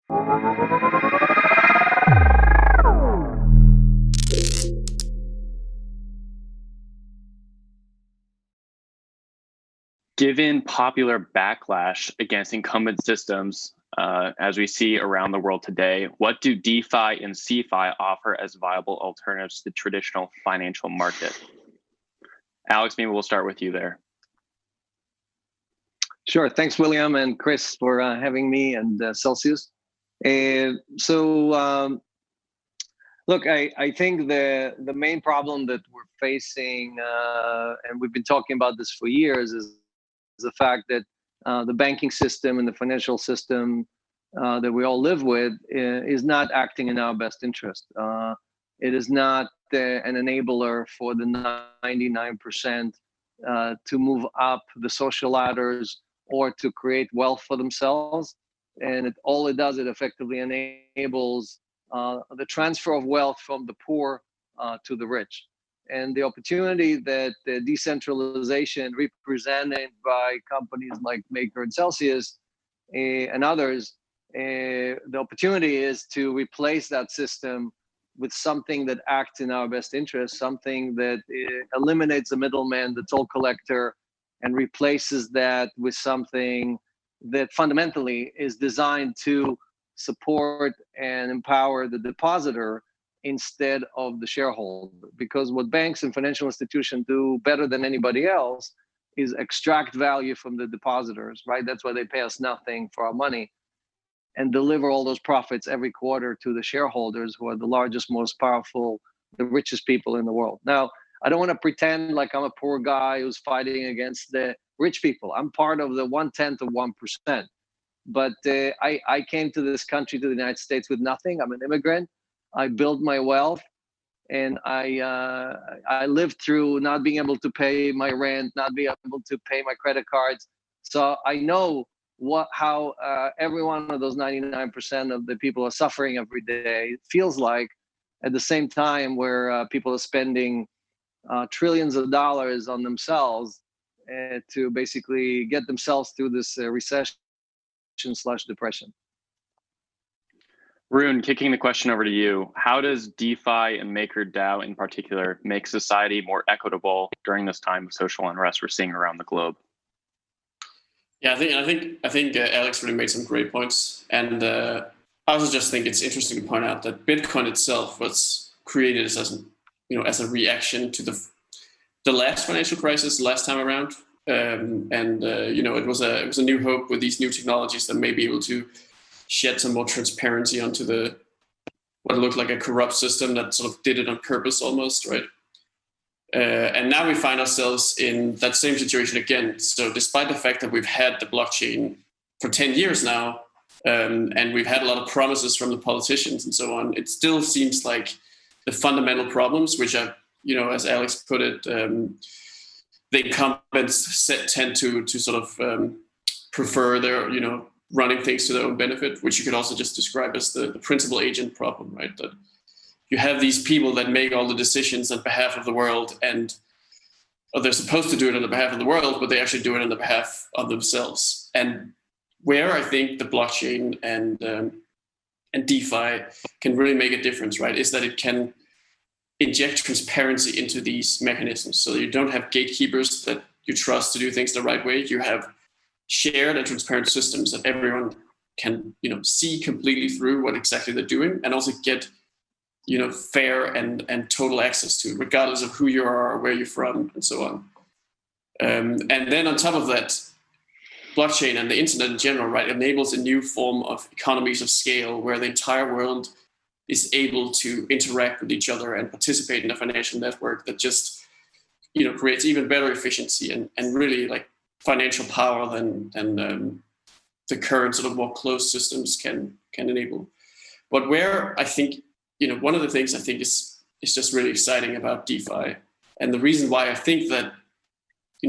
Given popular backlash against incumbent systems, as we see around the world today, what do DeFi and CeFi offer as viable alternatives to the traditional financial market? Alex, maybe we'll start with you there. Sure. Thanks, William and Chris, for having me, and Celsius. Look, I think the main problem that we're facing, and we've been talking about this for years, is the fact that the banking system and the financial system that we all live with is not acting in our best interest. It is not an enabler for the 99% to move up the social ladders or to create wealth for themselves. And all it does, it effectively enables the transfer of wealth from the poor to the rich. And the opportunity that the decentralization represented by companies like Maker and Celsius and others, the opportunity is to replace that system with something that acts in our best interest, something that eliminates the middleman, the toll collector, and replaces that with something that fundamentally is designed to support and empower the depositor instead of the shareholder. Because what banks and financial institutions do better than anybody else is extract value from the depositors, right? That's why they pay us nothing for our money, and deliver all those profits every quarter to the shareholders, who are the largest, most powerful, the richest people in the world. Now, I don't want to pretend like I'm a poor guy who's fighting against the rich people. I'm part of the 1/10 of 1%. But I came to this country, to the United States, with nothing. I'm an immigrant. I built my wealth, and I lived through not being able to pay my rent, not being able to pay my credit cards. So I know how every one of those 99% of the people are suffering every day. It feels like, at the same time where people are spending trillions of dollars on themselves to basically get themselves through this recession/depression. Rune, kicking the question over to you. How does DeFi and MakerDAO in particular make society more equitable during this time of social unrest we're seeing around the globe? Yeah, I think Alex really made some great points, and I also just think it's interesting to point out that Bitcoin itself was created as a reaction to the last financial crisis last time around, it was a new hope with these new technologies that may be able to shed some more transparency onto what looked like a corrupt system that sort of did it on purpose almost, right? And now we find ourselves in that same situation again. So despite the fact that we've had the blockchain for 10 years now, and we've had a lot of promises from the politicians and so on, it still seems like the fundamental problems, which are, as Alex put it, the incumbents tend to sort of prefer their, running things to their own benefit, which you could also just describe as the principal agent problem, right? That you have these people that make all the decisions on behalf of the world, or they're supposed to do it on the behalf of the world, but they actually do it on the behalf of themselves. And where I think the blockchain and DeFi can really make a difference, right, is that it can inject transparency into these mechanisms. So you don't have gatekeepers that you trust to do things the right way. You have shared and transparent systems that everyone can, see completely through what exactly they're doing, and also get, fair and total access to, regardless of who you are or where you're from and so on. And then on top of that, blockchain and the internet in general, right, enables a new form of economies of scale where the entire world is able to interact with each other and participate in a financial network that just, creates even better efficiency and really like financial power than the current sort of more closed systems can enable. But where I think, one of the things I think is just really exciting about DeFi, and the reason why I think that,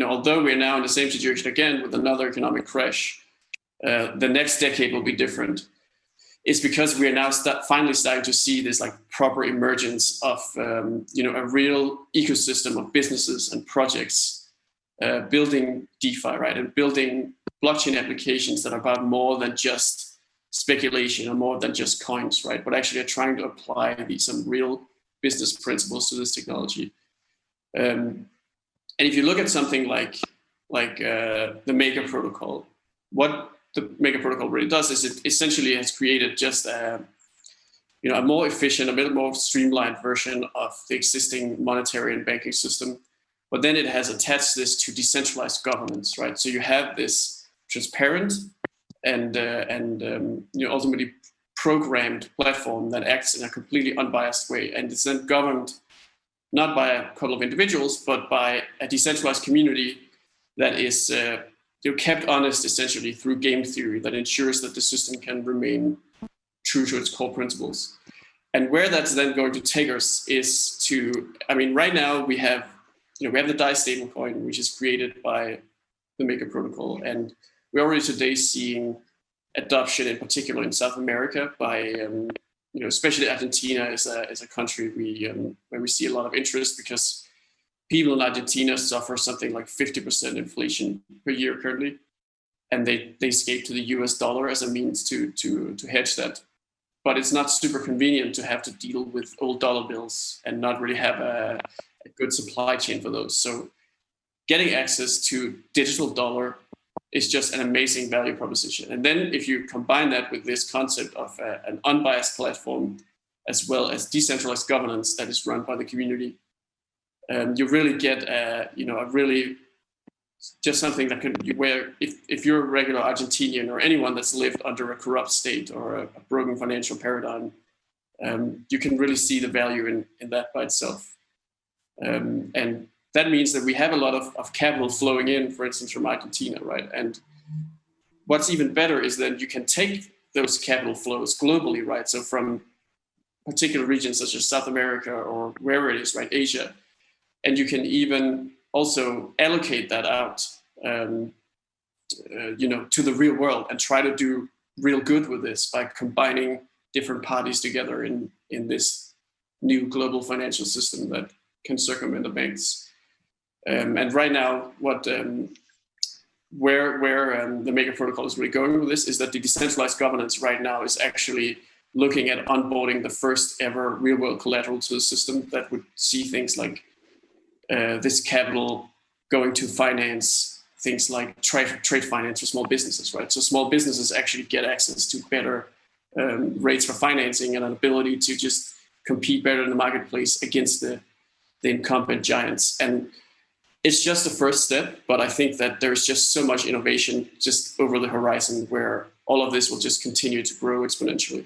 although we're now in the same situation again with another economic crash, the next decade will be different, is because we are now finally starting to see this like proper emergence of, a real ecosystem of businesses and projects building DeFi, right, and building blockchain applications that are about more than just speculation or more than just coins, right? But actually are trying to apply some real business principles to this technology. And if you look at something like the Maker protocol, what the Maker protocol really does is it essentially has created just a more efficient, a bit more streamlined version of the existing monetary and banking system. But then it has attached this to decentralized governance, right? So you have this transparent and ultimately programmed platform that acts in a completely unbiased way, and it's then governed not by a couple of individuals, but by a decentralized community that is kept honest essentially through game theory that ensures that the system can remain true to its core principles. And where that's then going to take us is to, right now we have the DAI stablecoin, which is created by the Maker protocol, and we're already today seeing adoption, in particular in South America, by especially Argentina is a country where we see a lot of interest, because people in Argentina suffer something like 50% inflation per year currently, and they escape to the US dollar as a means to hedge that. But it's not super convenient to have to deal with old dollar bills and not really have a good supply chain for those. So getting access to digital dollar is just an amazing value proposition. And then if you combine that with this concept of an unbiased platform, as well as decentralized governance that is run by the community, you really get a really just something that where if you're a regular Argentinian or anyone that's lived under a corrupt state or a broken financial paradigm, you can really see the value in that by itself. And that means that we have a lot of capital flowing in, for instance, from Argentina, right? And what's even better is that you can take those capital flows globally, right? So from particular regions such as South America or wherever it is, right, Asia, and you can even also allocate that out, to the real world and try to do real good with this by combining different parties together in this new global financial system that can circumvent the banks. And right now, where the Maker protocol is really going with this is that the decentralized governance right now is actually looking at onboarding the first ever real world collateral to the system that would see things like this capital going to finance things like trade finance for small businesses, right? So small businesses actually get access to better rates for financing and an ability to just compete better in the marketplace against the incumbent giants. And it's just the first step, but I think that there's just so much innovation just over the horizon where all of this will just continue to grow exponentially.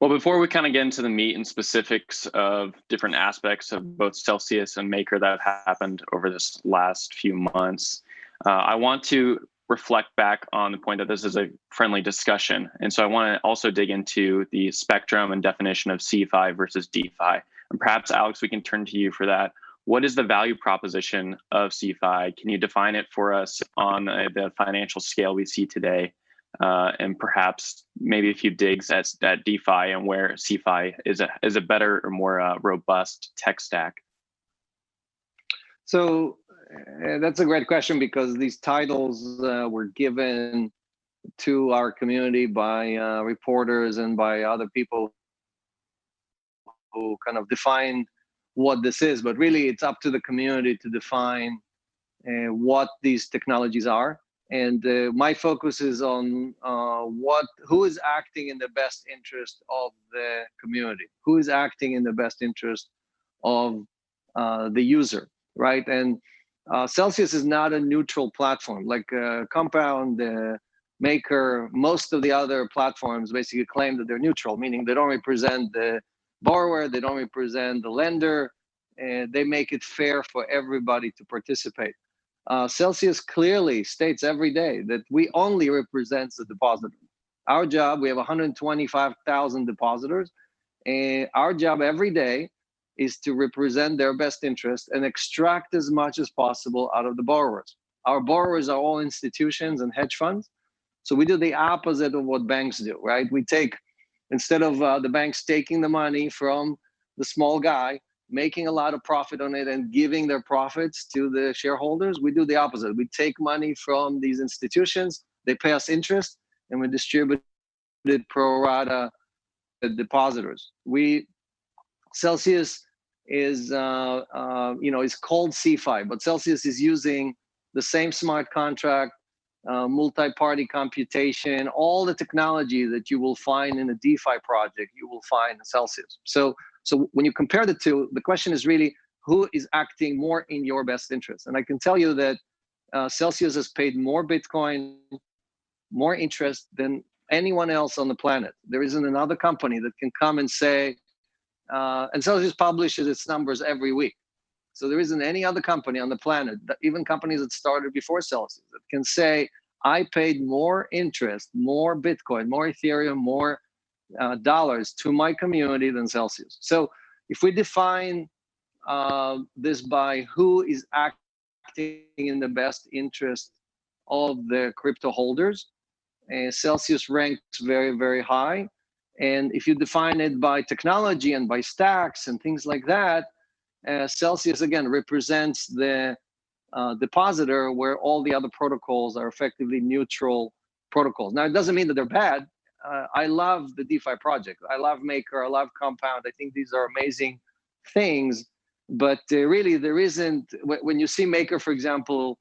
Well, before we kind of get into the meat and specifics of different aspects of both Celsius and Maker that have happened over this last few months, I want to reflect back on the point that this is a friendly discussion. And so I want to also dig into the spectrum and definition of CeFi versus DeFi. And perhaps, Alex, we can turn to you for that. What is the value proposition of CeFi? Can you define it for us on the financial scale we see today? And perhaps maybe a few digs at DeFi and where CeFi is a better or more robust tech stack. So that's a great question, because these titles were given to our community by reporters and by other people who kind of defined what this is, but really it's up to the community to define what these technologies are. And my focus is on who is acting in the best interest of the community, who is acting in the best interest of the user, right? And Celsius is not a neutral platform like Compound, Maker. Most of the other platforms basically claim that they're neutral, meaning they don't represent the borrower, they don't represent the lender, and they make it fair for everybody to participate. Celsius clearly states every day that we only represent the depositor. Our job, we have 125,000 depositors, and our job every day is to represent their best interest and extract as much as possible out of the borrowers. Our borrowers are all institutions and hedge funds, so we do the opposite of what banks do, right? We take, instead of the banks taking the money from the small guy, making a lot of profit on it and giving their profits to the shareholders, we do the opposite. We take money from these institutions, they pay us interest, and we distribute it pro rata to depositors. Celsius is is called CeFi, but Celsius is using the same smart contract, multi-party computation, all the technology that you will find in a DeFi project, you will find in Celsius. So when you compare the two, the question is really who is acting more in your best interest. And I can tell you that Celsius has paid more Bitcoin, more interest than anyone else on the planet. There isn't another company that can come and say, and Celsius publishes its numbers every week. So there isn't any other company on the planet, even companies that started before Celsius, that can say, I paid more interest, more Bitcoin, more Ethereum, more dollars to my community than Celsius. So if we define this by who is acting in the best interest of the crypto holders, Celsius ranks very, very high. And if you define it by technology and by stacks and things like that, Celsius, again, represents the depositor where all the other protocols are effectively neutral protocols. Now, it doesn't mean that they're bad. I love the DeFi project. I love Maker. I love Compound. I think these are amazing things. But really, there isn't, when you see Maker, for example,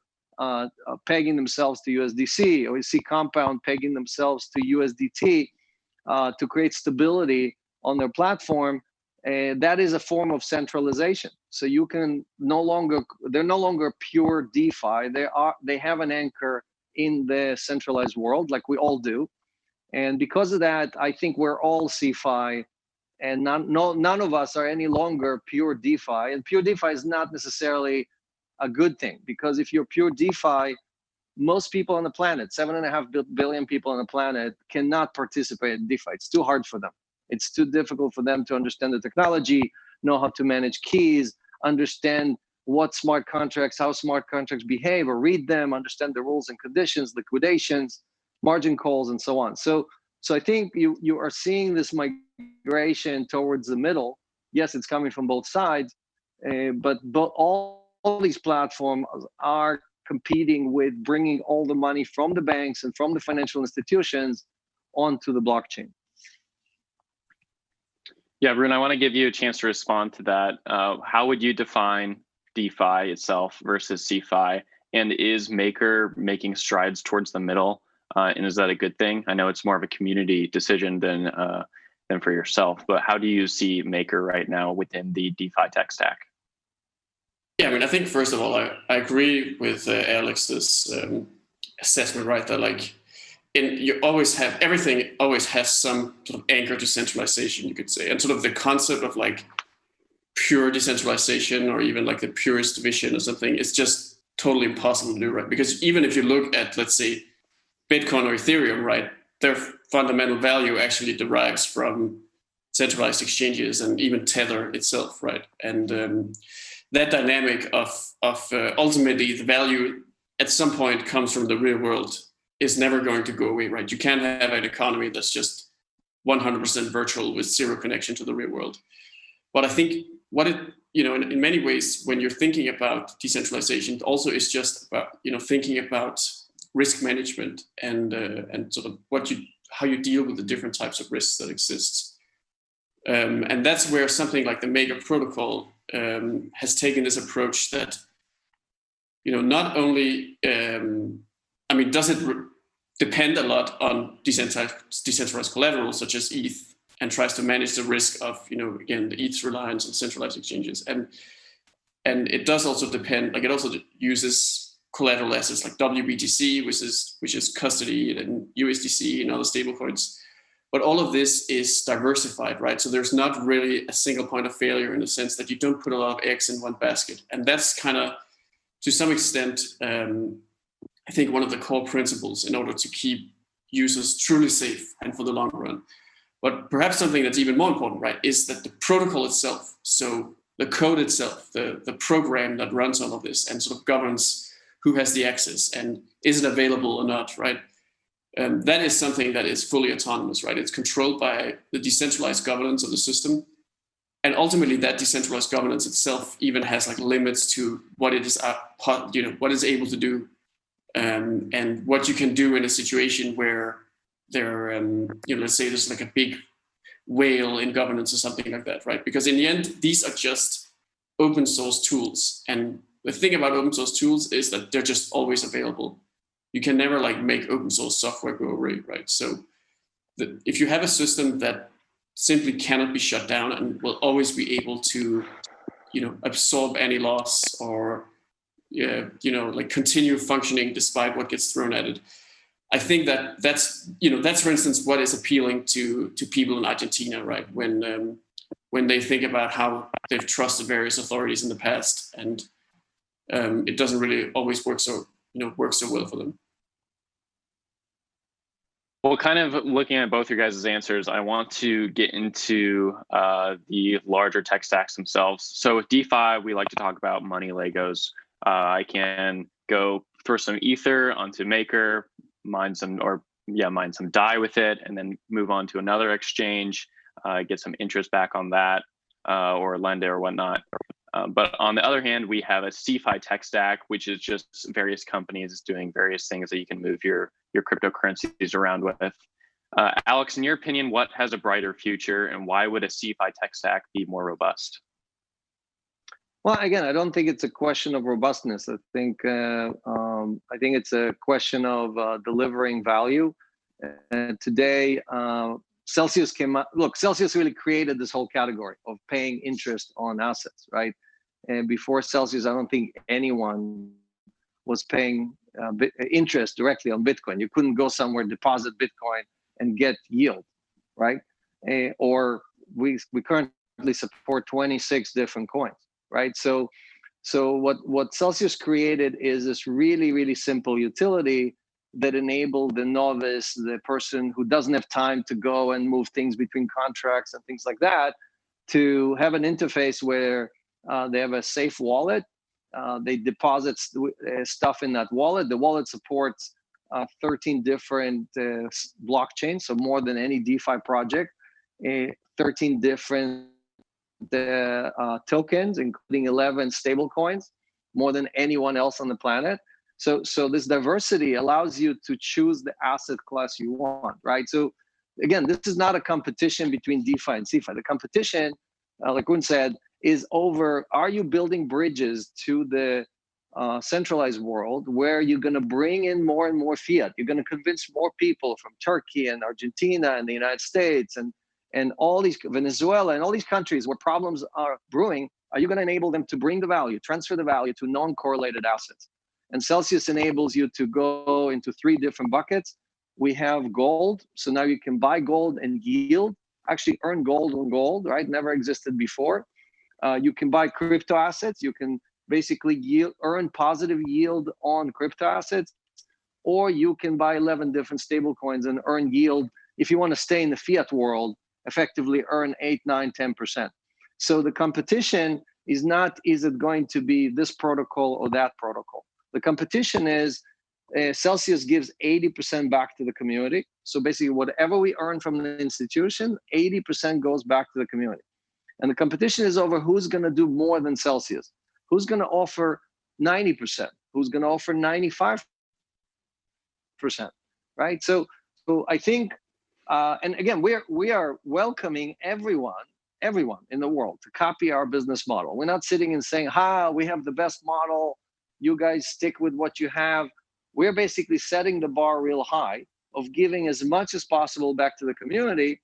pegging themselves to USDC, or you see Compound pegging themselves to USDT to create stability on their platform, that is a form of centralization. So you can they're no longer pure DeFi. They have an anchor in the centralized world, like we all do. And because of that, I think we're all CeFi, and none of us are any longer pure DeFi. And pure DeFi is not necessarily a good thing, because if you're pure DeFi, most people on the planet, 7.5 billion people on the planet, cannot participate in DeFi. It's too hard for them. It's too difficult for them to understand the technology, know how to manage keys, understand what smart contracts, how smart contracts behave, or read them, understand the rules and conditions, liquidations, margin calls, and so on. So I think you are seeing this migration towards the middle. Yes, it's coming from both sides, but all these platforms are competing with bringing all the money from the banks and from the financial institutions onto the blockchain. Yeah, Rune, I want to give you a chance to respond to that. How would you define DeFi itself versus CeFi? And is Maker making strides towards the middle? And is that a good thing? I know it's more of a community decision than for yourself, but how do you see Maker right now within the DeFi tech stack? Yeah, I mean, I think first of all, I agree with Alex's assessment, right? That you always have, everything always has some sort of anchor to centralization, you could say. And sort of the concept of pure decentralization, or even the purest vision or something, is just totally impossible to do, right? Because even if you look at, let's say, Bitcoin or Ethereum, right, their fundamental value actually derives from centralized exchanges and even Tether itself, right? And that dynamic of ultimately the value at some point comes from the real world is never going to go away, right? You can't have an economy that's just 100% virtual with zero connection to the real world. But I think in many ways, when you're thinking about decentralization, also is just about, thinking about risk management and sort of how you deal with the different types of risks that exist. And that's where something like the Maker protocol has taken this approach that, not only, does it depend a lot on decentralized collateral such as ETH, and tries to manage the risk of, again, the ETH's reliance on centralized exchanges. And it does also depend, it also uses collateral assets like WBTC, which is custody, and USDC and other stablecoins. But all of this is diversified, right? So there's not really a single point of failure in the sense that you don't put a lot of eggs in one basket. And that's kind of, to some extent, I think one of the core principles in order to keep users truly safe and for the long run. But perhaps something that's even more important, right, is that the protocol itself, so the code itself, the program that runs all of this and sort of governs who has the access and is it available or not, right? That is something that is fully autonomous, right? It's controlled by the decentralized governance of the system. And ultimately that decentralized governance itself even has limits to what it is, what it's able to do, and what you can do in a situation where let's say there's like a big whale in governance or something like that, right? Because in the end, these are just open source tools. And the thing about open source tools is that they're just always available. You can never like make open source software go away, right? So if you have a system that simply cannot be shut down and will always be able to, absorb any loss or, like continue functioning despite what gets thrown at it, I think that's for instance what is appealing to people in Argentina, right? When they think about how they've trusted various authorities in the past, and it doesn't really always work so well for them. Well, kind of looking at both your guys' answers, I want to get into the larger tech stacks themselves. So with DeFi, we like to talk about money Legos. I can go throw some Ether onto Maker, mine some DAI with it, and then move on to another exchange, get some interest back on that, or lend it or whatnot. But on the other hand, we have a CeFi tech stack, which is just various companies doing various things that you can move your cryptocurrencies around with. Alex, in your opinion, what has a brighter future, and why would a CeFi tech stack be more robust? Well, again, I don't think it's a question of robustness. I think it's a question of delivering value. Today, Celsius came up. Look, Celsius really created this whole category of paying interest on assets, right? And before Celsius, I don't think anyone was paying interest directly on Bitcoin. You couldn't go somewhere, deposit Bitcoin, and get yield, right? Or we currently support 26 different coins, right? So what Celsius created is this really, really simple utility that enabled the novice, the person who doesn't have time to go and move things between contracts and things like that, to have an interface where they have a safe wallet. They deposit stuff in that wallet. The wallet supports 13 different blockchains, so more than any DeFi project, 13 different tokens, including 11 stable coins, more than anyone else on the planet. So this diversity allows you to choose the asset class you want, right? So again, this is not a competition between DeFi and CeFi. The competition, like Rune said, is over, are you building bridges to the centralized world where you're going to bring in more and more fiat? You're going to convince more people from Turkey and Argentina and the United States and all these, Venezuela and all these countries where problems are brewing. Are you going to enable them to bring the value, transfer the value to non-correlated assets? And Celsius enables you to go into 3 different buckets. We have gold. So now you can buy gold and yield, actually earn gold on gold, right? Never existed before. You can buy crypto assets. You can basically earn positive yield on crypto assets, or you can buy 11 different stable coins and earn yield. If you want to stay in the fiat world, effectively earn 8, 9, 10%. So the competition is not, is it going to be this protocol or that protocol? The competition is Celsius gives 80% back to the community. So basically whatever we earn from the institution, 80% goes back to the community. And the competition is over who's going to do more than Celsius. Who's going to offer 90%? Who's going to offer 95%? Right? So I think, and again, we are welcoming everyone in the world to copy our business model. We're not sitting and saying, we have the best model. You guys stick with what you have. We're basically setting the bar real high of giving as much as possible back to the community,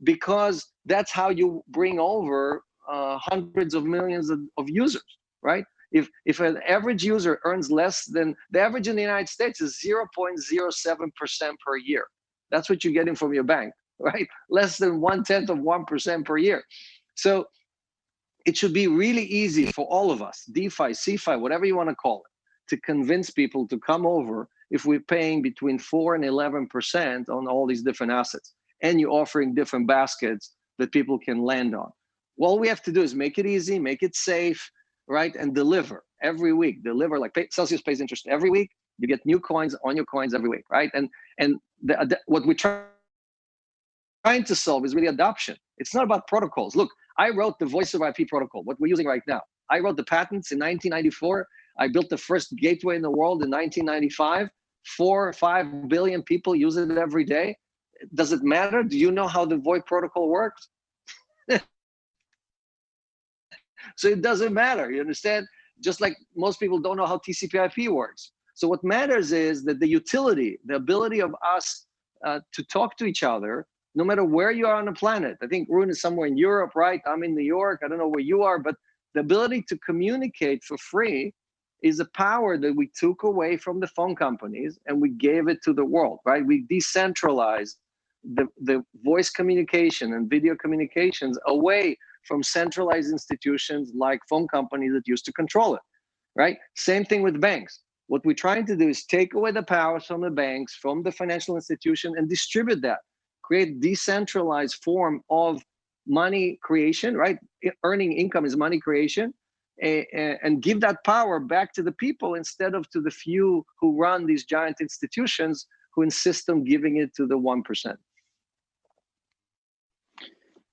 because that's how you bring over hundreds of millions of users, right? If an average user earns less than, the average in the United States is 0.07% per year. That's what you're getting from your bank, right? Less than 0.1% per year. So it should be really easy for all of us, DeFi, CeFi, whatever you want to call it, to convince people to come over if we're paying between 4 and 11% on all these different assets, and you're offering different baskets that people can land on. All we have to do is make it easy, make it safe, right? And deliver every week. Deliver, like Celsius pays interest every week. You get new coins on your coins every week, right? And what we're trying to solve is really adoption. It's not about protocols. Look, I wrote the voice over IP protocol, what we're using right now. I wrote the patents in 1994. I built the first gateway in the world in 1995. 4 or 5 billion people use it every day. Does it matter? Do you know how the VoIP protocol works? So it doesn't matter, you understand? Just like most people don't know how TCP/IP works. So what matters is that the utility, the ability of us to talk to each other, no matter where you are on the planet. I think Rune is somewhere in Europe, right? I'm in New York. I don't know where you are, but the ability to communicate for free is a power that we took away from the phone companies and we gave it to the world, right? We decentralized the voice communication and video communications away from centralized institutions like phone companies that used to control it, right? Same thing with banks. What we're trying to do is take away the powers from the banks, from the financial institution, and distribute that, create decentralized form of money creation, right? Earning income is money creation, and give that power back to the people instead of to the few who run these giant institutions who insist on giving it to the 1%.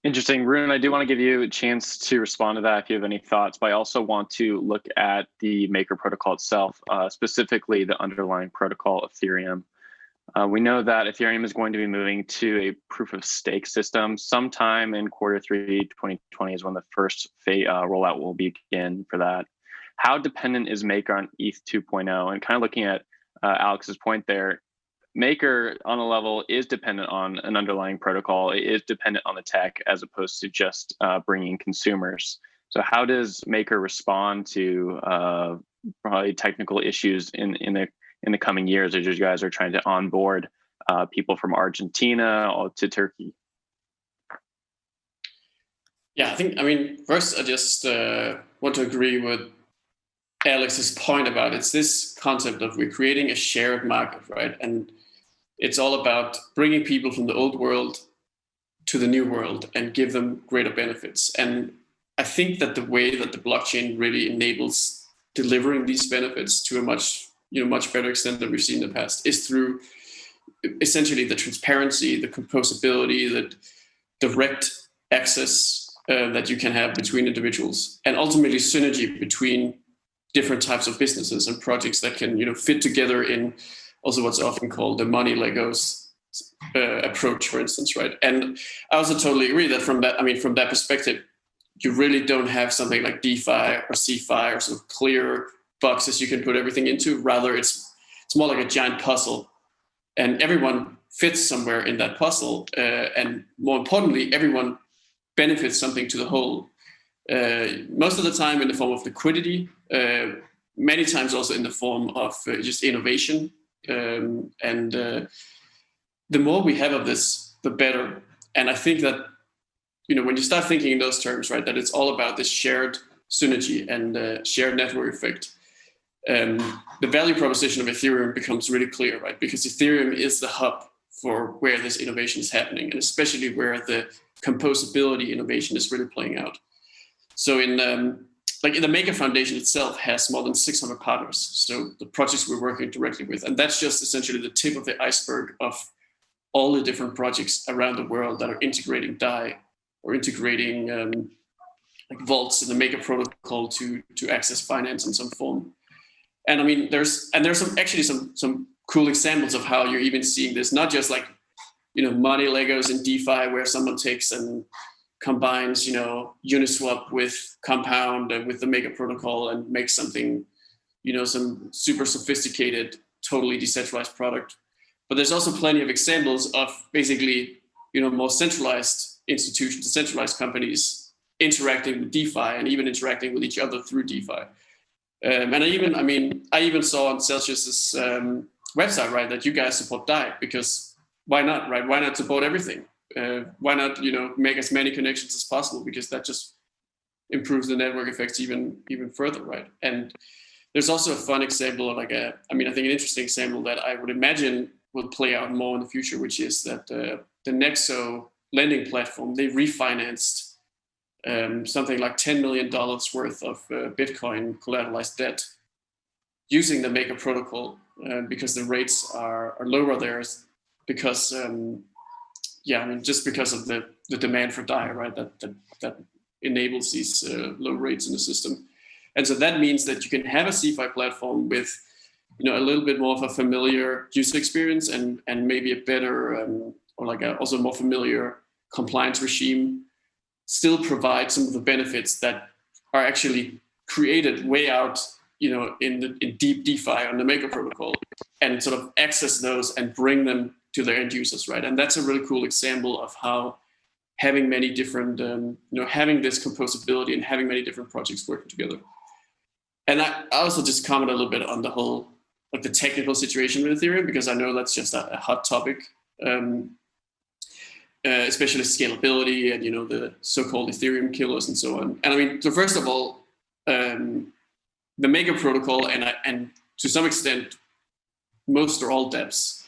Interesting. Rune, I do want to give you a chance to respond to that if you have any thoughts, but I also want to look at the Maker protocol itself, specifically the underlying protocol, Ethereum. We know that Ethereum is going to be moving to a proof of stake system sometime in Q3 2020 is when the first rollout will begin for that. How dependent is Maker on ETH 2.0? And kind of looking at Alex's point there, Maker on a level is dependent on an underlying protocol. It is dependent on the tech as opposed to just bringing consumers. So how does Maker respond to probably technical issues in the coming years as you guys are trying to onboard people from Argentina to Turkey? Yeah, first I just want to agree with Alex's point about it's this concept of we're creating a shared market, right? And it's all about bringing people from the old world to the new world and give them greater benefits. And I think that the way that the blockchain really enables delivering these benefits to a much better extent than we've seen in the past is through essentially the transparency, the composability, the direct access that you can have between individuals, and ultimately synergy between different types of businesses and projects that can fit together in also what's often called the money Legos approach, for instance, right? And I also totally agree that from that perspective, you really don't have something like DeFi or CeFi or sort of clear boxes you can put everything into. Rather, it's more like a giant puzzle, and everyone fits somewhere in that puzzle. And more importantly, everyone benefits something to the whole. Most of the time in the form of liquidity, many times also in the form of just innovation. And the more we have of this, the better. And I think that when you start thinking in those terms, right, that it's all about this shared synergy and shared network effect, the value proposition of Ethereum becomes really clear, right? Because Ethereum is the hub for where this innovation is happening, and especially where the composability innovation is really playing out. So in the Maker Foundation itself has more than 600 partners. So the projects we're working directly with, and that's just essentially the tip of the iceberg of all the different projects around the world that are integrating DAI or integrating vaults in the Maker protocol to access finance in some form. And there's some cool examples of how you're even seeing this, not just like money Legos in DeFi where someone takes and combines Uniswap with Compound and with the Maker protocol and makes something some super sophisticated, totally decentralized product. But there's also plenty of examples of basically more centralized institutions, decentralized companies interacting with DeFi and even interacting with each other through DeFi. And I even saw on Celsius's website, right, that you guys support DAI, because why not, right? Why not support everything? Why not, make as many connections as possible? Because that just improves the network effects even further, right? And there's also a fun example, I think an interesting example that I would imagine will play out more in the future, which is that the Nexo lending platform, they refinanced something like $10 million worth of Bitcoin collateralized debt using the Maker protocol because the rates are lower there because just because of the demand for DAI, right? That enables these low rates in the system. And so that means that you can have a CeFi platform with a little bit more of a familiar user experience and maybe a better or like a also more familiar compliance regime still provide some of the benefits that are actually created way out, in deep DeFi on the Maker protocol, and sort of access those and bring them to their end users, right? And that's a really cool example of how having many different, having this composability and having many different projects working together. And I also just comment a little bit on the whole, like the technical situation with Ethereum, because I know that's just a hot topic. Especially scalability and the so-called Ethereum killers and so on. And I mean, so first of all, the Maker protocol and to some extent, most or all dApps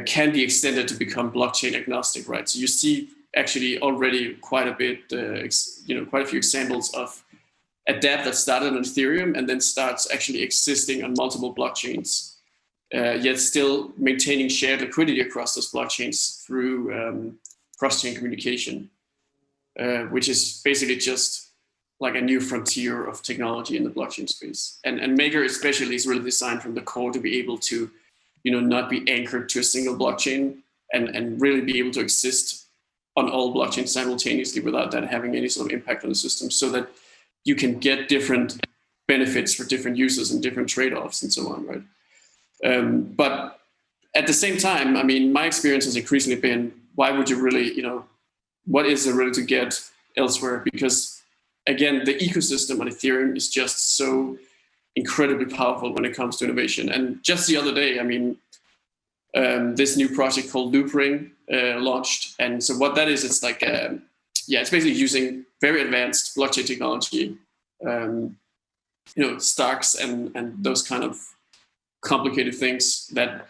can be extended to become blockchain agnostic, right? So you see actually already quite a bit, quite a few examples of a dApp that started on Ethereum and then starts actually existing on multiple blockchains. Yet still maintaining shared liquidity across those blockchains through cross-chain communication, which is basically just like a new frontier of technology in the blockchain space. And Maker especially is really designed from the core to be able to, not be anchored to a single blockchain and really be able to exist on all blockchains simultaneously without that having any sort of impact on the system, so that you can get different benefits for different users and different trade-offs and so on, right? But at the same time, I mean, my experience has increasingly been, why would you really, what is there really to get elsewhere? Because again, the ecosystem on Ethereum is just so incredibly powerful when it comes to innovation. And just the other day, I mean, this new project called Loopring launched. And so what that is, it's like, it's basically using very advanced blockchain technology, stacks and those kind of complicated things that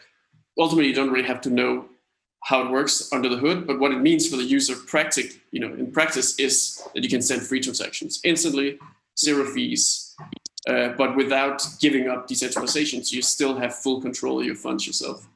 ultimately you don't really have to know how it works under the hood, but what it means for the user in practice is that you can send free transactions instantly, zero fees, but without giving up decentralization. So you still have full control of your funds yourself.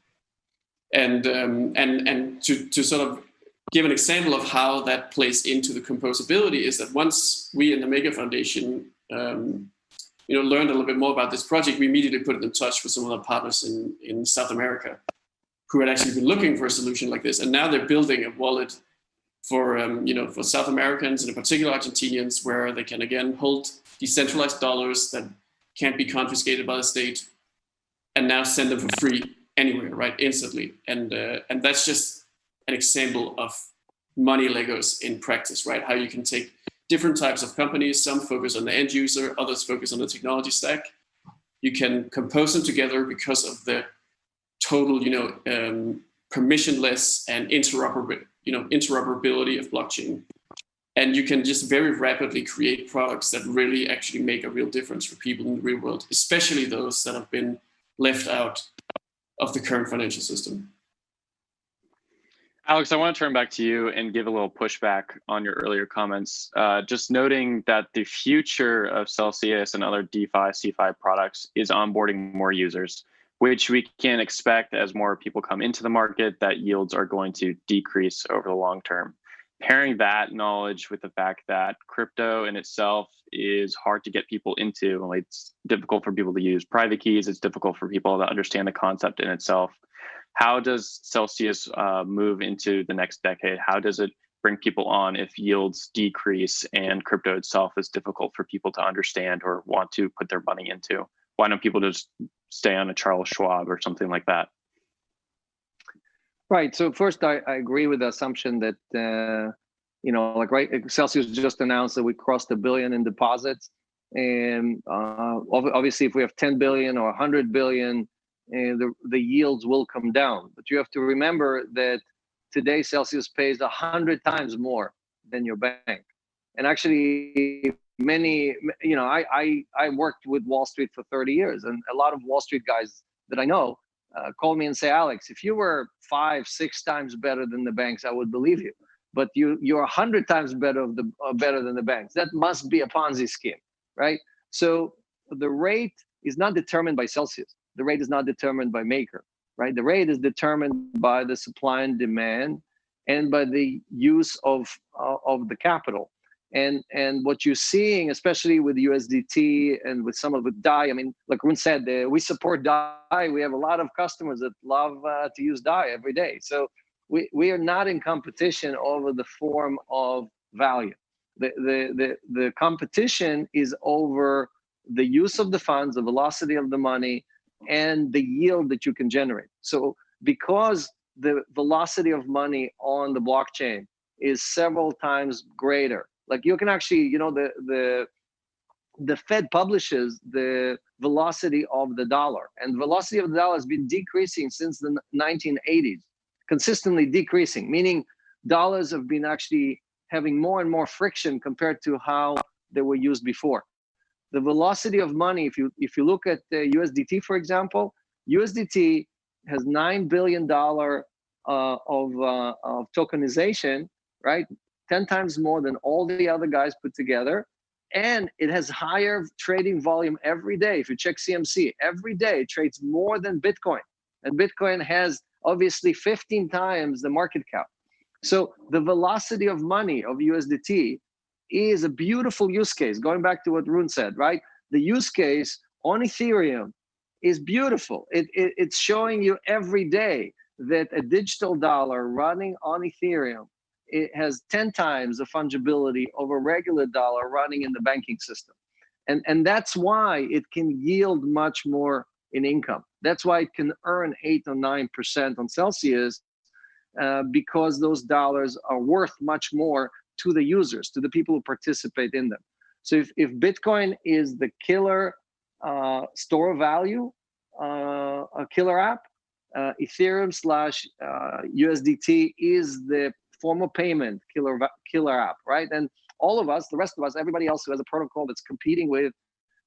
And to sort of give an example of how that plays into the composability is that once we in the Maker Foundation learned a little bit more about this project, we immediately put it in touch with some of our partners in South America who had actually been looking for a solution like this. And now they're building a wallet for South Americans and in particular Argentinians, where they can again hold decentralized dollars that can't be confiscated by the state and now send them for free anywhere, right? Instantly. And that's just an example of money Legos in practice, right? How you can take different types of companies, some focus on the end user, others focus on the technology stack. You can compose them together because of the total, permissionless and interoperability of blockchain. And you can just very rapidly create products that really actually make a real difference for people in the real world, especially those that have been left out of the current financial system. Alex, I want to turn back to you and give a little pushback on your earlier comments. Just noting that the future of Celsius and other DeFi, CeFi products is onboarding more users, which we can expect as more people come into the market, that yields are going to decrease over the long term. Pairing that knowledge with the fact that crypto in itself is hard to get people into, it's difficult for people to use private keys, it's difficult for people to understand the concept in itself. How does Celsius move into the next decade? How does it bring people on if yields decrease and crypto itself is difficult for people to understand or want to put their money into? Why don't people just stay on a Charles Schwab or something like that? Right. So first, I agree with the assumption that, Celsius just announced that we crossed $1 billion in deposits. And obviously, if we have 10 billion or 100 billion, the yields will come down. But you have to remember that today Celsius pays 100 times more than your bank. And actually, I worked with Wall Street for 30 years, and a lot of Wall Street guys that I know call me and say, Alex, if you were 5-6 times better than the banks, I would believe you. But you're 100 times better than the banks. That must be a Ponzi scheme, right? So the rate is not determined by Celsius. The rate is not determined by Maker, right? The rate is determined by the supply and demand and by the use of the capital. And what you're seeing, especially with USDT and with some of the DAI, I mean, like Rune said, we support DAI. We have a lot of customers that love to use DAI every day. So We are not in competition over the form of value. The competition is over the use of the funds, the velocity of the money, and the yield that you can generate. So because the velocity of money on the blockchain is several times greater, like you can actually, you know, the Fed publishes the velocity of the dollar, and the velocity of the dollar has been decreasing since the 1980s, consistently decreasing, meaning dollars have been actually having more and more friction compared to how they were used before. The velocity of money, if you look at the USDT, for example, USDT has $9 billion of tokenization, right? 10 times more than all the other guys put together. And it has higher trading volume every day. If you check CMC, every day it trades more than Bitcoin. And Bitcoin has obviously 15 times the market cap. So the velocity of money of USDT is a beautiful use case. Going back to what Rune said, right? The use case on Ethereum is beautiful. It's showing you every day that a digital dollar running on Ethereum, it has 10 times the fungibility of a regular dollar running in the banking system. And that's why it can yield much more in income. That's why it can earn 8 or 9% on Celsius, because those dollars are worth much more to the users, to the people who participate in them. So if Bitcoin is the killer store of value, a killer app, Ethereum / USDT is the form of payment killer app, right? And all of us, the rest of us, everybody else who has a protocol that's competing with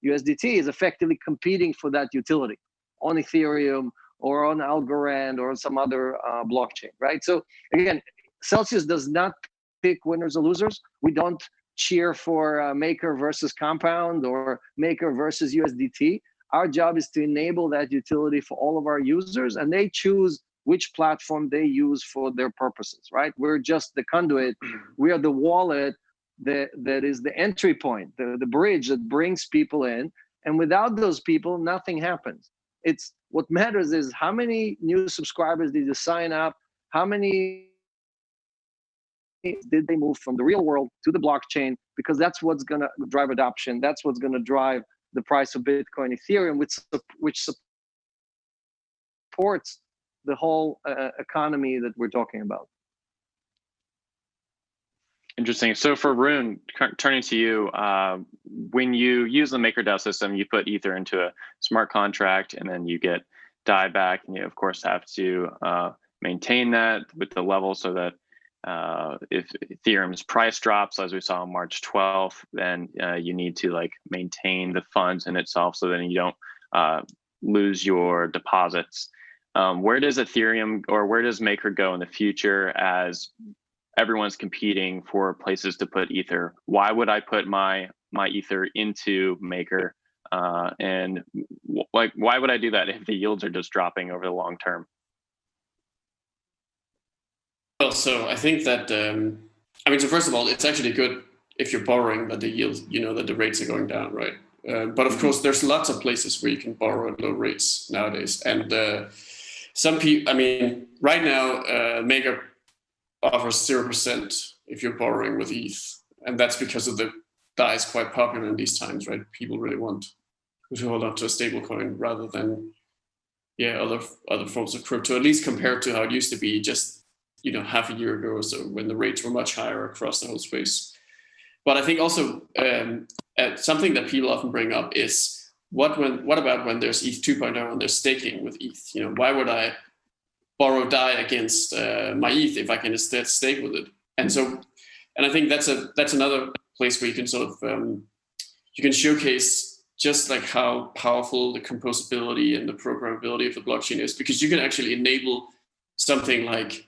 USDT is effectively competing for that utility on Ethereum or on Algorand or some other blockchain, right? So again, Celsius does not pick winners or losers. We don't cheer for Maker versus Compound or Maker versus USDT. Our job is to enable that utility for all of our users, and they choose which platform they use for their purposes, right? We're just the conduit. We are the wallet that is the entry point, the bridge that brings people in. And without those people, nothing happens. It's what matters is how many new subscribers did you sign up? How many did they move from the real world to the blockchain? Because that's what's going to drive adoption. That's what's going to drive the price of Bitcoin, Ethereum, which supports the whole economy that we're talking about. Interesting. So for Rune, turning to you, when you use the MakerDAO system, you put Ether into a smart contract, and then you get DAI back, and you of course have to maintain that with the level so that if Ethereum's price drops, as we saw on March 12th, then you need to like maintain the funds in itself so then you don't lose your deposits. Where does Ethereum or where does Maker go in the future as everyone's competing for places to put Ether? Why would I put my Ether into Maker? And like, why would I do that if the yields are just dropping over the long term? Well, so I think that, I mean, so first of all, it's actually good if you're borrowing that the yields, you know, that the rates are going down, right? But of course, there's lots of places where you can borrow at low rates nowadays. And some people, I mean, right now, Maker offers 0% if you're borrowing with ETH. And that's because of the DAI is quite popular in these times, right? People really want to hold on to a stable coin rather than, yeah, other forms of crypto, at least compared to how it used to be just, you know, half a year ago or so when the rates were much higher across the whole space. But I think also something that people often bring up is what about when there's ETH 2.0 and there's staking with ETH? You know, why would I borrow DAI against my ETH if I can instead stake with it? And I think that's another place where you can sort of you can showcase just like how powerful the composability and the programmability of the blockchain is, because you can actually enable something like,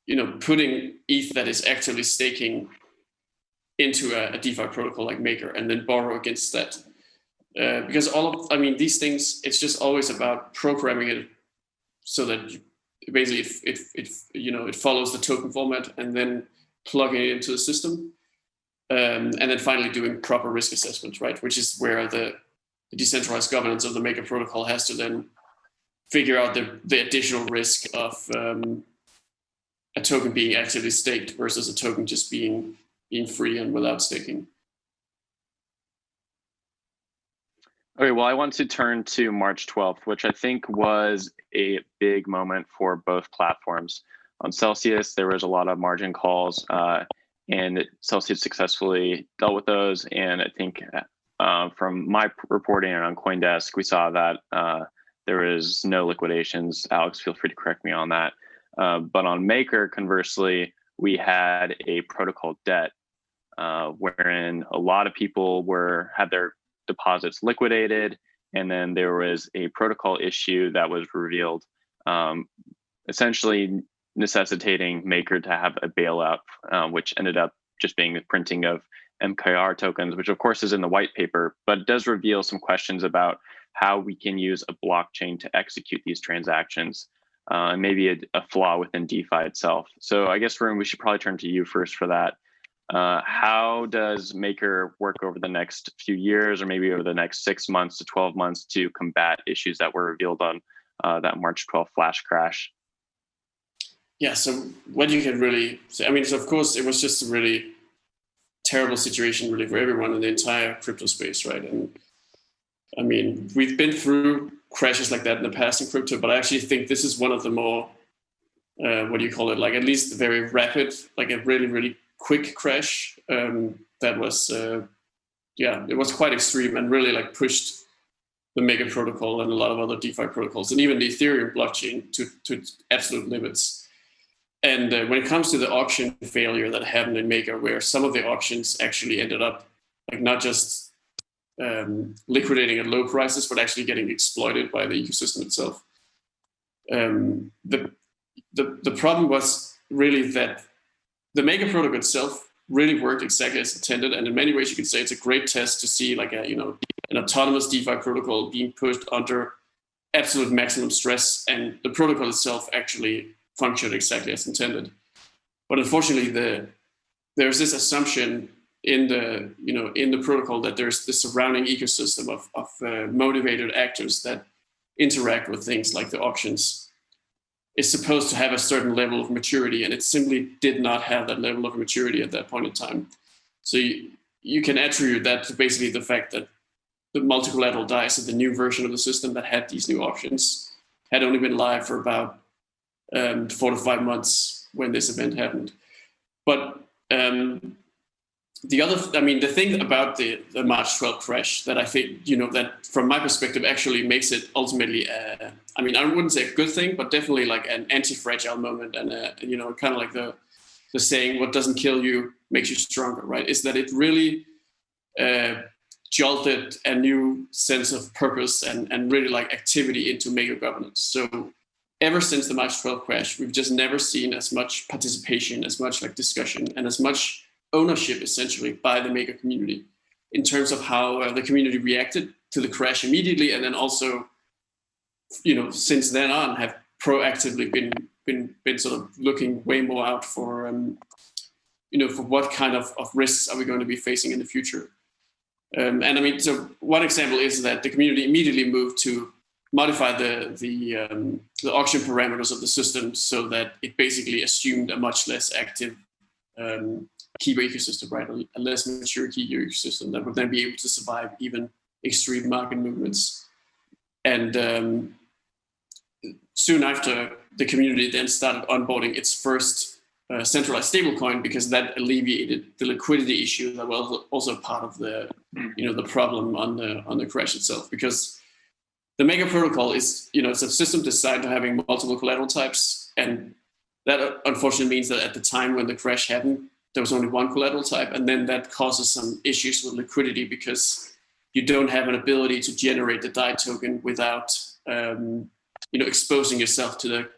you know, putting ETH that is actively staking into a DeFi protocol like Maker and then borrow against that. Because these things, it's just always about programming it so that basically it follows the token format and then plugging it into the system. And then finally doing proper risk assessment, right? Which is where the decentralized governance of the Maker protocol has to then figure out the additional risk of a token being actively staked versus a token just being free and without staking. Okay, well, I want to turn to March 12th, which I think was a big moment for both platforms. On Celsius, there was a lot of margin calls, and Celsius successfully dealt with those. And I think from my reporting on CoinDesk, we saw that there was no liquidations. Alex, feel free to correct me on that. But on Maker, conversely, we had a protocol debt wherein a lot of people had their deposits liquidated, and then there was a protocol issue that was revealed, essentially necessitating Maker to have a bailout, which ended up just being the printing of MKR tokens, which of course is in the white paper, but it does reveal some questions about how we can use a blockchain to execute these transactions, and maybe a flaw within DeFi itself. So I guess, Varun, we should probably turn to you first for that. How does Maker work over the next few years, or maybe over the next 6 months to 12 months, to combat issues that were revealed on that March 12th flash crash? Yeah, so what you can really say, I mean, so of course, it was just a really terrible situation really for everyone in the entire crypto space, right? And I mean, we've been through crashes like that in the past in crypto, but I actually think this is one of the more, what do you call it? Like at least very rapid, like a really, really quick crash that was, it was quite extreme and really like pushed the Maker protocol and a lot of other DeFi protocols and even the Ethereum blockchain to absolute limits. And when it comes to the auction failure that happened in Maker, where some of the auctions actually ended up like not just liquidating at low prices, but actually getting exploited by the ecosystem itself. The problem was really that the Maker protocol itself really worked exactly as intended, and in many ways you could say it's a great test to see like an autonomous DeFi protocol being pushed under absolute maximum stress, and the protocol itself actually functioned exactly as intended. But unfortunately, there's this assumption in the protocol that there's this surrounding ecosystem of motivated actors that interact with things like the auctions is supposed to have a certain level of maturity, and it simply did not have that level of maturity at that point in time. So you can attribute that to basically the fact that the multi-collateral DAI, so the new version of the system that had these new options, had only been live for about 4 to 5 months when this event happened. But the thing about the March 12th crash that I think, that from my perspective actually makes it ultimately, I wouldn't say a good thing, but definitely like an anti-fragile moment, and kind of like the saying, what doesn't kill you makes you stronger, right? Is that it really jolted a new sense of purpose and really like activity into Maker governance. So ever since the March 12th crash, we've just never seen as much participation, as much like discussion, and as much ownership essentially by the Maker community in terms of how the community reacted to the crash immediately, and then also, since then on have proactively been sort of looking way more out for for what kind of risks are we going to be facing in the future. So one example is that the community immediately moved to modify the auction parameters of the system so that it basically assumed a much less active keeper ecosystem, right? A less mature keeper ecosystem that would then be able to survive even extreme market movements. And soon after, the community then started onboarding its first centralized stablecoin, because that alleviated the liquidity issue that was also part of the the problem on the crash itself, because the Maker protocol is, it's a system designed to having multiple collateral types. And that unfortunately means that at the time when the crash happened, there was only one collateral type. And then that causes some issues with liquidity, because you don't have an ability to generate the DAI token without, exposing yourself to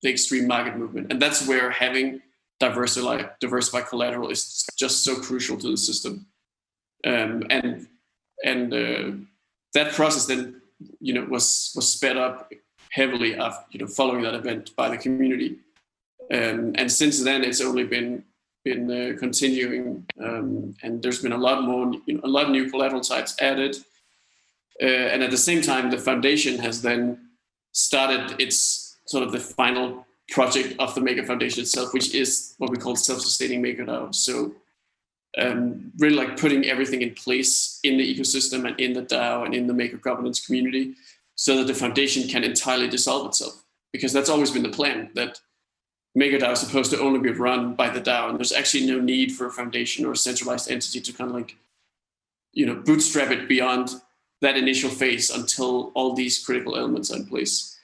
the extreme market movement. And that's where having diversified collateral is just so crucial to the system. And that process then, was sped up heavily after, following that event by the community. And since then, it's only been continuing, and there's been a lot of new collateral types added. And at the same time, the foundation has then started its sort of the final project of the Maker Foundation itself, which is what we call self-sustaining MakerDAO. So really like putting everything in place in the ecosystem and in the DAO and in the Maker governance community so that the foundation can entirely dissolve itself. Because that's always been the plan, that MakerDAO is supposed to only be run by the DAO, and there's actually no need for a foundation or a centralized entity to kind of like, bootstrap it beyond that initial phase until all these critical elements are in place.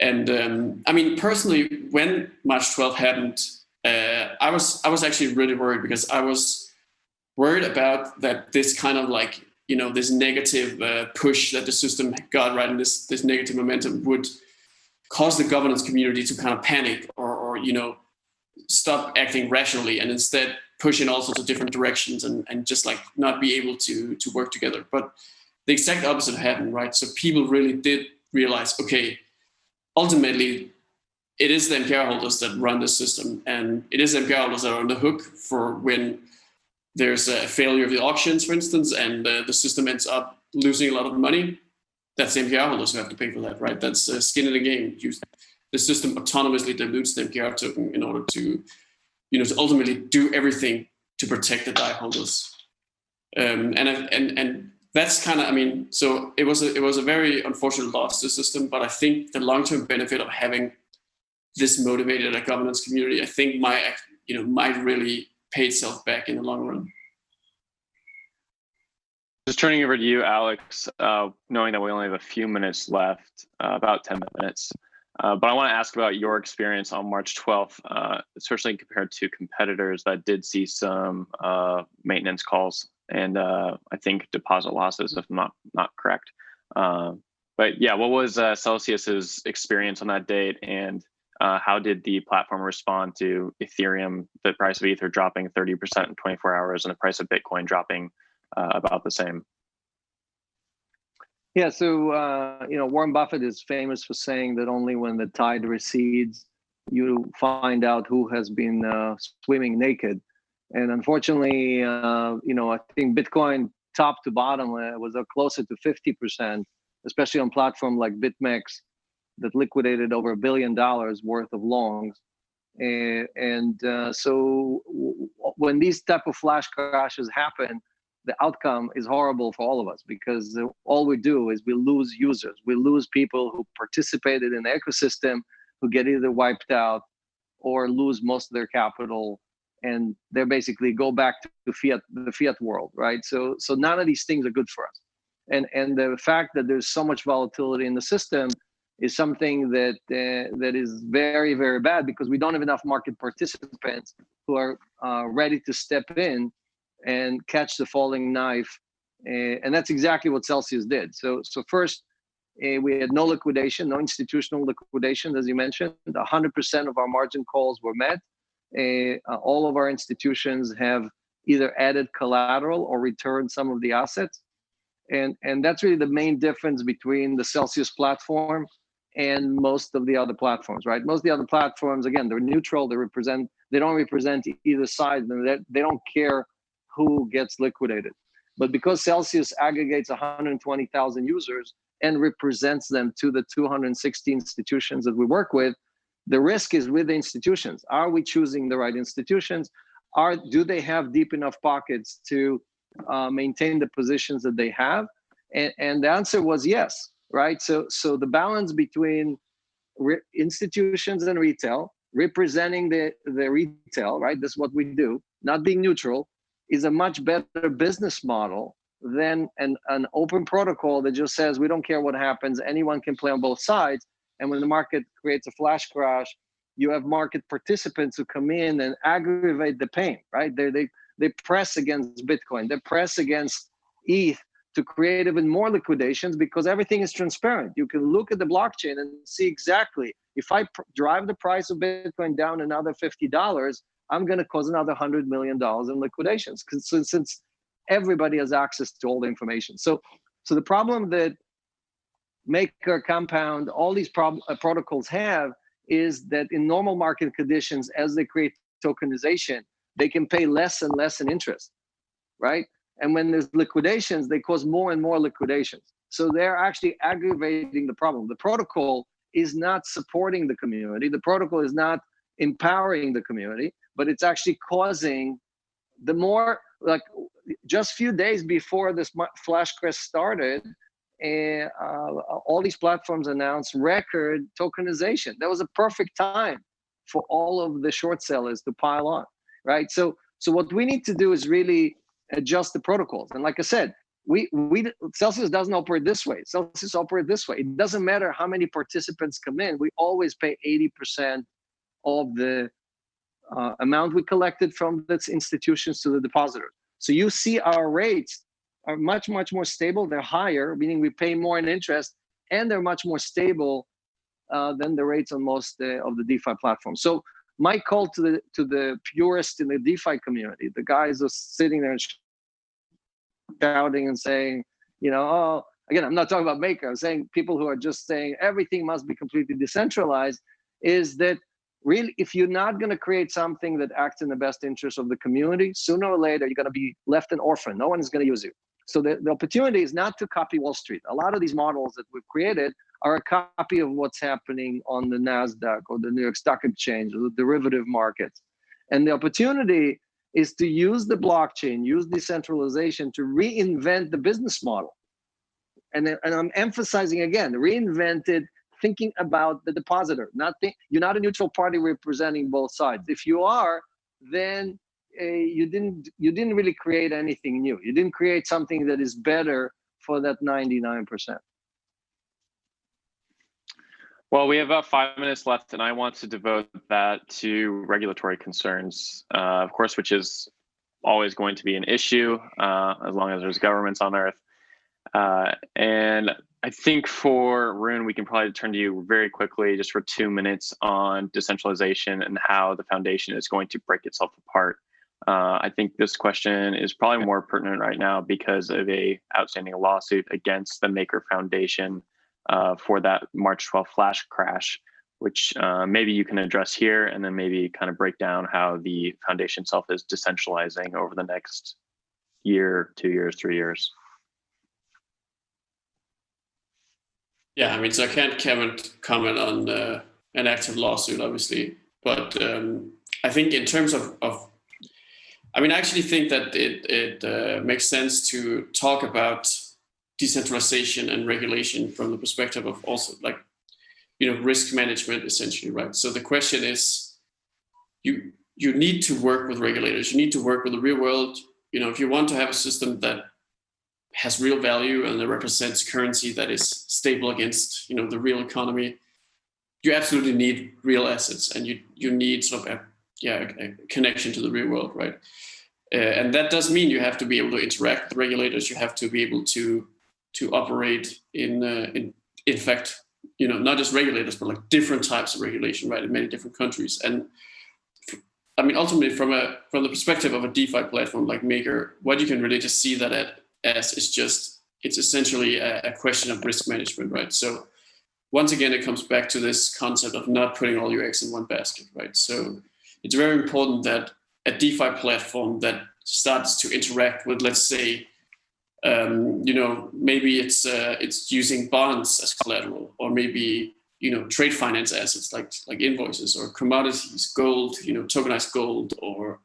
And I mean, personally, when March 12th happened, I was actually really worried, because I was worried about that this kind of like, this negative push that the system got, right, and this negative momentum would cause the governance community to kind of panic or stop acting rationally and instead push in all sorts of different directions and just like not be able to work together. But the exact opposite happened, right? So people really did realize, okay, ultimately it is the MPR holders that run the system, and it is the MPR holders that are on the hook for when there's a failure of the auctions, for instance, and the system ends up losing a lot of money. That's the MPR holders who have to pay for that, right? That's skin in the game. The system autonomously dilutes the MPR token in order to, to ultimately do everything to protect the DAI holders. And that's kind of, I mean, so it was a very unfortunate loss to the system, but I think the long-term benefit of having this motivated governance community, I think might really pay itself back in the long run. Just turning over to you, Alex, knowing that we only have a few minutes left, about 10 minutes. But I want to ask about your experience on March 12th, especially compared to competitors that did see some maintenance calls and I think deposit losses, if I'm not correct. But yeah, what was Celsius's experience on that date, and how did the platform respond to Ethereum, the price of Ether dropping 30% in 24 hours and the price of Bitcoin dropping about the same? Yeah, so Warren Buffett is famous for saying that only when the tide recedes, you find out who has been swimming naked. And unfortunately, I think Bitcoin top to bottom was closer to 50%, especially on platform like BitMEX that liquidated over $1 billion worth of longs. So when these type of flash crashes happen, the outcome is horrible for all of us, because all we do is we lose users. We lose people who participated in the ecosystem, who get either wiped out or lose most of their capital, and they basically go back to the fiat world, right? So none of these things are good for us. And the fact that there's so much volatility in the system is something that is very, very bad, because we don't have enough market participants who are ready to step in and catch the falling knife. And that's exactly what Celsius did. So first, we had no liquidation, no institutional liquidation, as you mentioned. 100% of our margin calls were met. All of our institutions have either added collateral or returned some of the assets. And that's really the main difference between the Celsius platform and most of the other platforms, right? Most of the other platforms, again, they're neutral. They don't represent either side. They don't care who gets liquidated. But because Celsius aggregates 120,000 users and represents them to the 260 institutions that we work with, the risk is with the institutions. Are we choosing the right institutions? Do they have deep enough pockets to maintain the positions that they have? And the answer was yes, right? So the balance between institutions and retail, representing the retail, right? That's what we do, not being neutral, is a much better business model than an open protocol that just says, we don't care what happens, anyone can play on both sides. And when the market creates a flash crash, you have market participants who come in and aggravate the pain, right? They press against Bitcoin, they press against ETH to create even more liquidations, because everything is transparent. You can look at the blockchain and see exactly, if I drive the price of Bitcoin down another $50, I'm going to cause another $100 million in liquidations, since everybody has access to all the information. So the problem that Maker, Compound, all these protocols have is that in normal market conditions, as they create tokenization, they can pay less and less in interest, right? And when there's liquidations, they cause more and more liquidations. So they're actually aggravating the problem. The protocol is not supporting the community. The protocol is not empowering the community, but it's actually causing the more, like, just a few days before this flash crash started, all these platforms announced record tokenization. That was a perfect time for all of the short sellers to pile on, right? So what we need to do is really adjust the protocols. And like I said, Celsius doesn't operate this way. Celsius operates this way. It doesn't matter how many participants come in. We always pay 80% of the amount we collected from these institutions to the depositors. So you see our rates are much, much more stable. They're higher, meaning we pay more in interest, and they're much more stable than the rates on most of the DeFi platforms. So my call to the purists in the DeFi community, the guys who are sitting there and shouting and saying, oh, again, I'm not talking about Maker. I'm saying people who are just saying everything must be completely decentralized, is that really, if you're not going to create something that acts in the best interest of the community, sooner or later, you're going to be left an orphan. No one is going to use you. So the opportunity is not to copy Wall Street. A lot of these models that we've created are a copy of what's happening on the NASDAQ or the New York Stock Exchange or the derivative markets. And the opportunity is to use the blockchain, use decentralization to reinvent the business model. And I'm emphasizing again, reinvented, thinking about the depositor. You're not a neutral party representing both sides. If you are, then you didn't really create anything new. You didn't create something that is better for that 99%. Well, we have about 5 minutes left, and I want to devote that to regulatory concerns, of course, which is always going to be an issue as long as there's governments on Earth. And I think for Rune, we can probably turn to you very quickly, just for 2 minutes, on decentralization and how the foundation is going to break itself apart. I think this question is probably more pertinent right now because of a outstanding lawsuit against the Maker Foundation for that March 12th flash crash, which maybe you can address here, and then maybe kind of break down how the foundation itself is decentralizing over the next year, 2 years, 3 years. Yeah, I mean, so I can't comment on an active lawsuit, obviously, but I think in terms of I mean, I actually think that it makes sense to talk about decentralization and regulation from the perspective of also, like, risk management, essentially, right? So the question is, you need to work with regulators. You need to work with the real world. If you want to have a system that has real value and that represents currency that is stable against the real economy, you absolutely need real assets, and you need sort of a connection to the real world, right? And that does mean you have to be able to interact with regulators. You have to be able to operate in fact, not just regulators, but like different types of regulation, right, in many different countries. And I mean, ultimately, from the perspective of a DeFi platform like Maker, what you can really just see that as is just, it's essentially a question of risk management, right? So once again, it comes back to this concept of not putting all your eggs in one basket, right? So it's very important that a DeFi platform that starts to interact with, let's say, maybe it's using bonds as collateral, or maybe trade finance assets like invoices or commodities, gold, tokenized gold, or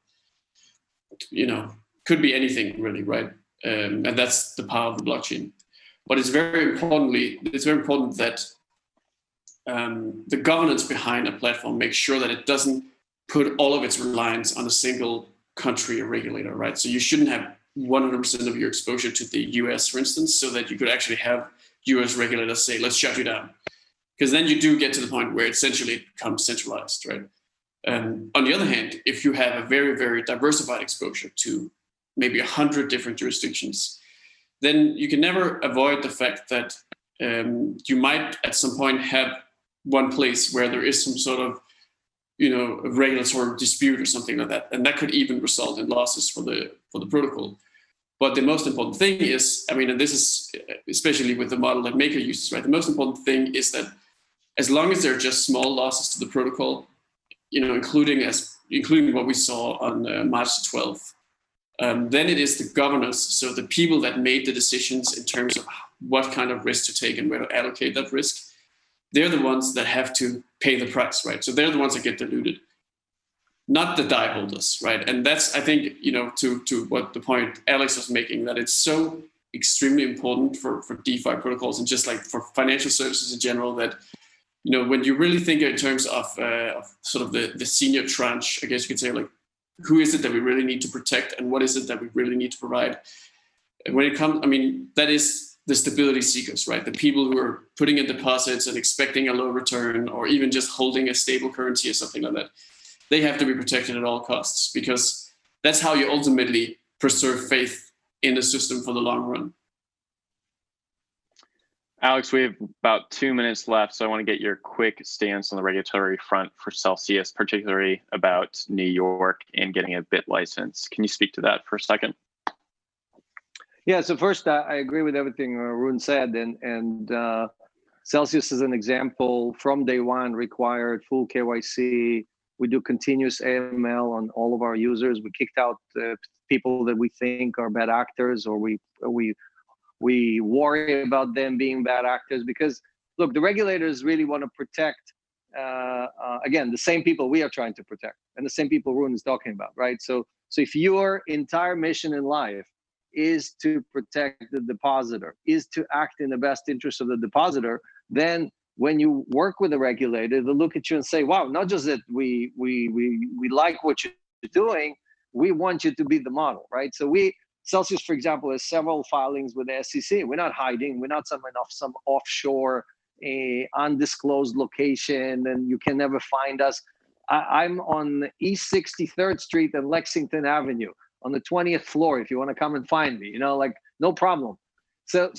could be anything really, right? And that's the power of the blockchain. But it's very important that the governance behind a platform makes sure that it doesn't put all of its reliance on a single country or regulator, right? So you shouldn't have 100% of your exposure to the US, for instance, so that you could actually have US regulators say, let's shut you down. Because then you do get to the point where essentially it becomes centralized, right? On the other hand, if you have a very, very diversified exposure to maybe 100 different jurisdictions, then you can never avoid the fact that you might at some point have one place where there is some sort of a regulatory dispute or something like that, and that could even result in losses for the protocol. But the most important thing is, I mean, and this is especially with the model that Maker uses, right? The most important thing is that as long as there are just small losses to the protocol, including what we saw on March 12th, then it is the governance, so the people that made the decisions in terms of what kind of risk to take and where to allocate that risk, they're the ones that have to pay the price, right? So they're the ones that get diluted, not the DAI holders, right? And that's, I think, to what the point Alex was making, that it's so extremely important for DeFi protocols and just like for financial services in general, that when you really think in terms of sort of the senior tranche, I guess you could say, like, who is it that we really need to protect and what is it that we really need to provide? And when it comes, I mean, that is the stability seekers, right? The people who are putting in deposits and expecting a low return, or even just holding a stable currency or something like that. They have to be protected at all costs, because that's how you ultimately preserve faith in the system for the long run. Alex, we have about 2 minutes left, so I want to get your quick stance on the regulatory front for Celsius, particularly about New York and getting a BIT license. Can you speak to that for a second? Yeah, so first, I agree with everything Rune said, and Celsius is an example. From day one, required full KYC. We do continuous AML on all of our users. We kicked out people that we think are bad actors, or we worry about them being bad actors, because look, the regulators really want to protect, again, the same people we are trying to protect, and the same people Rune is talking about, right? So if your entire mission in life is to protect the depositor, is to act in the best interest of the depositor, then when you work with a regulator, they'll look at you and say, wow, not just that we like what you're doing, we want you to be the model, right? So Celsius, for example, has several filings with the SEC. We're not hiding. We're not some offshore, undisclosed location, and you can never find us. I'm on East 63rd Street and Lexington Avenue on the 20th floor. If you want to come and find me, like, no problem. So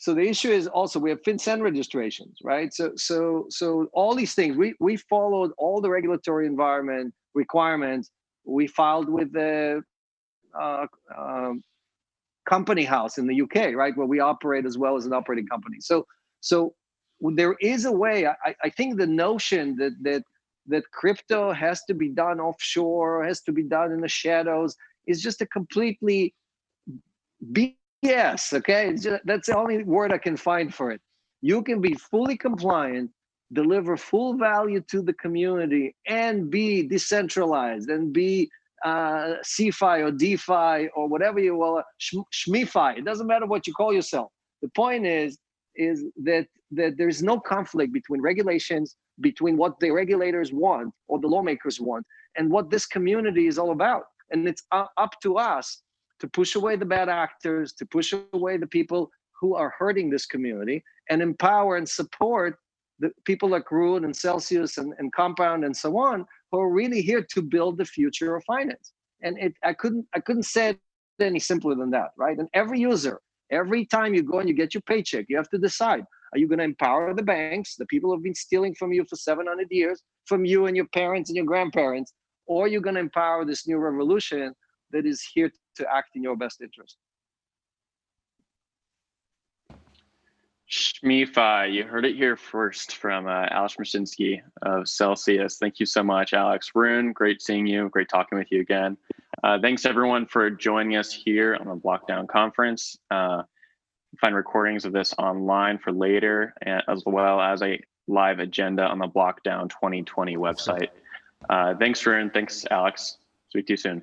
the issue is also we have FinCEN registrations, right? So all these things, we followed all the regulatory environment requirements. We filed with the company house in the UK, right, where we operate as well as an operating company. So there is a way. I think the notion that crypto has to be done offshore, has to be done in the shadows, is just a completely BS. Okay, that's the only word I can find for it. You can be fully compliant, deliver full value to the community, and be decentralized, and be CeFi or DeFi or whatever you will, ShmiFi. It doesn't matter what you call yourself. The point is that there's no conflict between regulations, between what the regulators want or the lawmakers want, and what this community is all about. And it's up to us to push away the bad actors, to push away the people who are hurting this community, and empower and support the people like Rune and Celsius and Compound and so on, who are really here to build the future of finance. And I couldn't say it any simpler than that, right? And every user, every time you go and you get your paycheck, you have to decide, are you going to empower the banks, the people who have been stealing from you for 700 years, from you and your parents and your grandparents, or are you going to empower this new revolution that is here to act in your best interest? ShmiFi, you heard it here first from Alex Mersinski of Celsius. Thank you so much, Alex. Rune, great seeing you. Great talking with you again. Thanks everyone for joining us here on the BlockDown conference. Find recordings of this online for later, as well as a live agenda on the BlockDown 2020 website. Thanks, Rune. Thanks, Alex. Speak to you soon.